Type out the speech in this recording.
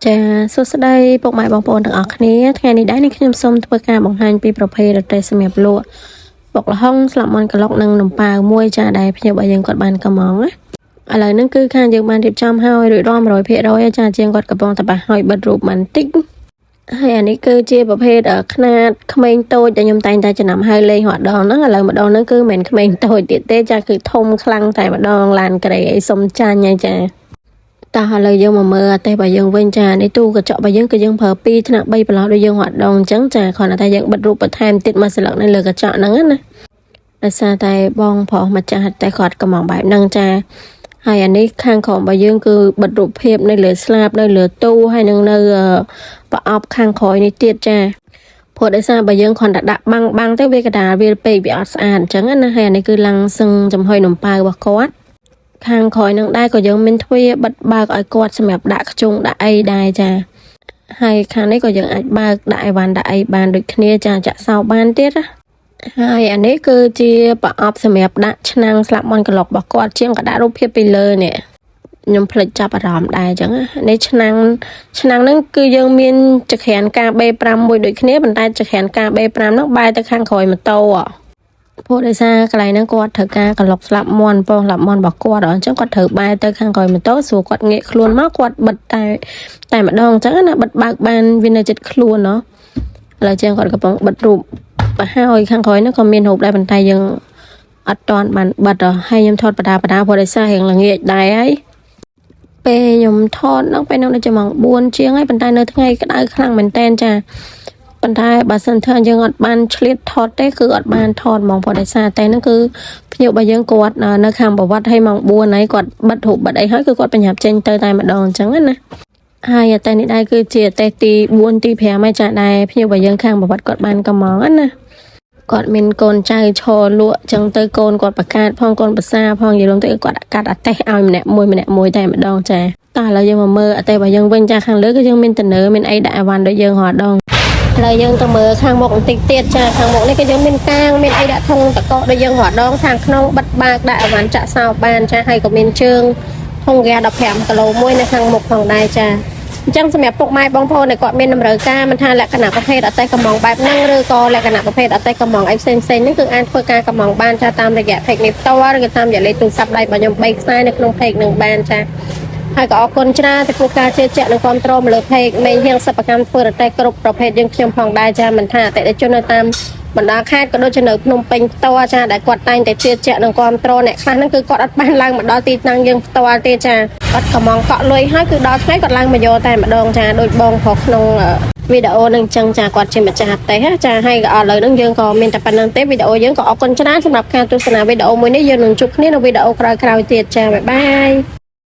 ចាសួស្តីពុកម៉ែបងប្អូនទាំងអស់គ្នាថ្ងៃនេះដែរនេះខ្ញុំសូមធ្វើការបង្ហាញពីប្រភេទរទេះសម្រាប់លក់បុកល្ហុងស្លាប់មន់ក្លុកនិងនំប៉ាវមួយចាដែលភ្ញៀវរបស់យើងគាត់បានកំងណាឥឡូវហ្នឹងគឺខាងយើងបានរៀបចំហើយរួចរាល់ 100% ចាជាងគាត់កំពុងតែបះហើយបិទរូបបន្តិចហើយអានេះគឺជាប្រភេទខ្នាតក្មេងតូចដែលខ្ញុំតែងតែចំណាំហើយលេងរដងហ្នឹងឥឡូវម្ដងហ្នឹងគឺមិនមែនក្មេងតូចទៀតទេចាគឺធំខ្លាំងតែម្ដងឡានក្រេអីសុំចាញ់ហើយចាតោះឥឡូវយើងមកមើលអតេរបស់យើងវិញចានេះទូកញ្ចក់របស់យើងគឺយើងប្រើ2ថ្នាក់3ប្រឡោះដូចយើងរត់ដងអញ្ចឹងចាគ្រាន់តែយើងបិទរូបបន្ថែមទៀតមួយស្លឹកនៅលើកញ្ចក់ហ្នឹងណាដោយសារតែបងប្រុសម្ចាស់តែគាត់កំងបែបហ្នឹងចាហើយអានេះខាងក្រោមរបស់យើងគឺបិទរូបភាពនៅលើស្លាបនៅលើទូហើយនឹងនៅប្រអប់ខាងក្រោយនេះទៀតចាព្រោះដោយសារបើយើងគ្រាន់តែដាក់បាំងទៅវាកដាលវាពេកវាអត់ស្អាតអញ្ចឹងណាហើយអានេះគឺឡាំងសឹងចំហុយនំប៉ាវរបស់គាត់ខាងក្រោយនឹងដែរក៏យើងមានទ្វារបិទបើកឲ្យគាត់សម្រាប់ដាក់ខ្ជុងដាក់អីដែរចាហើយខាងនេះក៏យើងអាចបើកដាក់អីវ៉ាន់ដាក់អីបានដូចគ្នាចាចាក់សោបានទៀតណាហើយអានេះគឺជាប្រអប់សម្រាប់ដាក់ឆ្នាំងស្លាប់មន់ក្លុករបស់គាត់ជាងក៏ដាក់រូបភាពពីលើនេះខ្ញុំភ្លេចចាប់អារម្មណ៍ដែរអញ្ចឹងនេះឆ្នាំងហ្នឹងគឺយើងមានចក្រាន KB5 មួយដូចគ្នាប៉ុន្តែចក្រាន KB5 ហ្នឹងបែរទៅខាងក្រោយម៉ូតូព្រោះដោយសារកន្លែងហ្នឹងគាត់ត្រូវការក្លុកស្លាប់មន់ពងស្លាប់មន់របស់គាត់អញ្ចឹងគាត់ត្រូវបែរទៅខាងក្រោយម៉ូតូស្រួលគាត់ងាកខ្លួនមកគាត់បិទតែម្ដងអញ្ចឹងណាបិទបើកបានវានៅជិតខ្លួនឥឡូវជាងគាត់កំពុងបិទរូបបើហើយខាងក្រោយហ្នឹងក៏មានរូបដែរប៉ុន្តែយើងអត់តាន់បានបិទហើយខ្ញុំថតបដាព្រោះដោយសាររៀងល្ងាចដែរហើយពេលខ្ញុំថតហ្នឹងពេលហ្នឹងដល់ម៉ោង4ជាងហើយប៉ុន្តែនៅថ្ងៃក្តៅខ្លាំងមែនតើចាប៉ុន្តែបើសិនថាយើងអត់បានឆ្លៀតថតទេគឺអត់បានថតហ្មងព្រោះដោយសារតែហ្នឹងគឺភ្ញៀវរបស់យើងគាត់នៅខាងប្រវត្តិហើយម៉ោង4ហើយគាត់បិទរូបបិទអីហើយគឺគាត់បញ្ញាប់ចេញទៅតែម្ដងអញ្ចឹងណាហើយអតេនេះដែរគឺជាអតេទី4ទី5ហើយចាដែរភ្ញៀវរបស់យើងខាងប្រវត្តិគាត់បានកំងណាគាត់មានកូនចៅឈរលក់អញ្ចឹងទៅកូនគាត់បកាតផងកូនប្រសាផងនិយាយទៅគាត់កាត់អតេឲ្យម្នាក់មួយតែម្ដងចាតោះឥឡូវយើងមកមើលអតេរបស់យើងវិញចាខាងលើគឺយើងមានតនើមានអីដាក់អីវ៉ាន់ដូចយើងរហដងឥឡូវយើងទៅមើលខាងមុខបន្តិចទៀតចាខាងមុខនេះគឺយើងមានកាងមានអីដាក់ធុងតកកដូចយើងរហដងខាងក្នុងបិទបើកដាក់អីវ៉ាន់ចាក់សោបានចាហើយក៏មានជើងធុងហ្គា15គីឡូមួយនៅខាងមុខផងដែរចាអញ្ចឹងសម្រាប់ពុកម៉ែបងប្អូនដែលគាត់មានតម្រូវការមិនថាលក្ខណៈប្រភេទអតេកំងបែបហ្នឹងឬក៏លក្ខណៈប្រភេទអតេកំងអីផ្សេងហ្នឹងគឺអាចធ្វើការកំងបានចាតាមរយៈ page នេះផ្ទាល់ឬក៏តាមរយៈលេខទូរស័ព្ទដៃរបស់ខ្ញុំ3ខ្សែនៅក្នុង page នឹងបានចាហើយក៏អរគុណច្រើនចំពោះការជឿជាក់និងគាំទ្រមកលើ page មេហៀងសិប្បកម្មធ្វើរទេះគ្រប់ប្រភេទយើងខ្ញុំផងដែរចាមិនថាអតិថិជននៅតាមបណ្ដាខេត្តក៏ដូចជានៅភ្នំពេញផ្ទាល់ចាដែលគាត់តែងតែជឿជាក់និងគាំទ្រអ្នកខ្លះហ្នឹងគឺគាត់អត់បានឡើងមកដល់ទីតាំងយើងផ្ទាល់ទេចាគាត់កំងកក់លុយហើយគឺដល់ថ្ងៃគាត់ឡើងមកយកតែម្ដងចាដូចបងប្រុសក្នុងវីដេអូនឹងចឹងចាគាត់ជាម្ចាស់អតេចាហើយក៏ឥឡូវហ្នឹងយើងក៏មានតែប៉ុណ្្នឹងទេវីដេអូយើងក៏អរគុណច្រើនសម្រាប់ការទស្សនាវីដេអូមួយនេះយើងនឹងជួបគ្នានៅវីដេអូក្រោយៗទៀតចាបាយបាយ